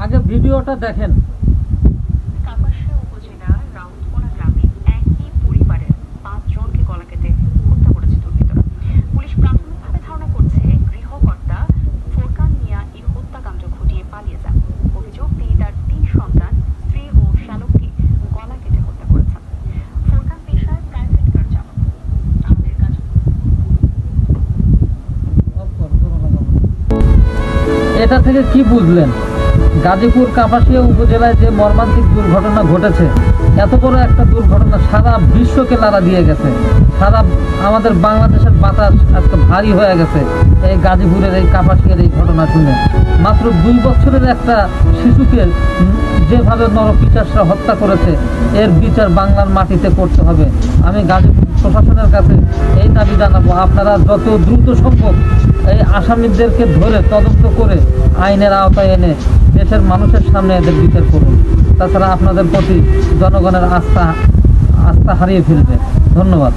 আগে ভিডিওটা দেখেন। কাপাসিয়া উপজেলার রাউতপাড়া গ্রামে একই পরিবারের 5 জনকে গলা কেটে হত্যা করেছে দুর্বৃত্তরা। পুলিশ প্রাথমিকভাবে ধারণা করছে গৃহকর্তা ফোরকান মিয়া এই হত্যাকাণ্ড ঘটিয়ে পালিয়ে যান। অভিযোগ তিনি তার 3 সন্তান, স্ত্রী ও শ্যালককে গলা কেটে হত্যা করেছেন। ফোরকান পেশায় প্রাইভেট কার চালক। আমাদের কাজ এটা থেকে কি বুঝলেন? গাজীপুর কাপাসিয়া উপজেলায় যে মর্মান্তিক দুর্ঘটনা ঘটেছে, এত বড় একটা দুর্ঘটনা সারা বিশ্বকে লাড়া দিয়ে গেছে। সারা আমাদের বাংলাদেশের বাতাস আজকে ভারী হয়ে গেছে এই গাজীপুরের এই কাপাসিয়ার এই ঘটনা শুনে। মাত্র 2 বছরের একটা শিশুকে যেভাবে নরপিশাচরা হত্যা করেছে, এর বিচার বাংলার মাটিতে করতে হবে। আমি গাজীপুর প্রশাসনের কাছে এই দাবি জানাবো, আপনারা যত দ্রুত সম্ভব এই আসামিদেরকে ধরে তদন্ত করে আইনের আওতায় এনে দেশের মানুষের সামনে এদের বিচার করুন। তাছাড়া আপনাদের প্রতি জনগণের আস্থা হারিয়ে ফেলবে। ধন্যবাদ।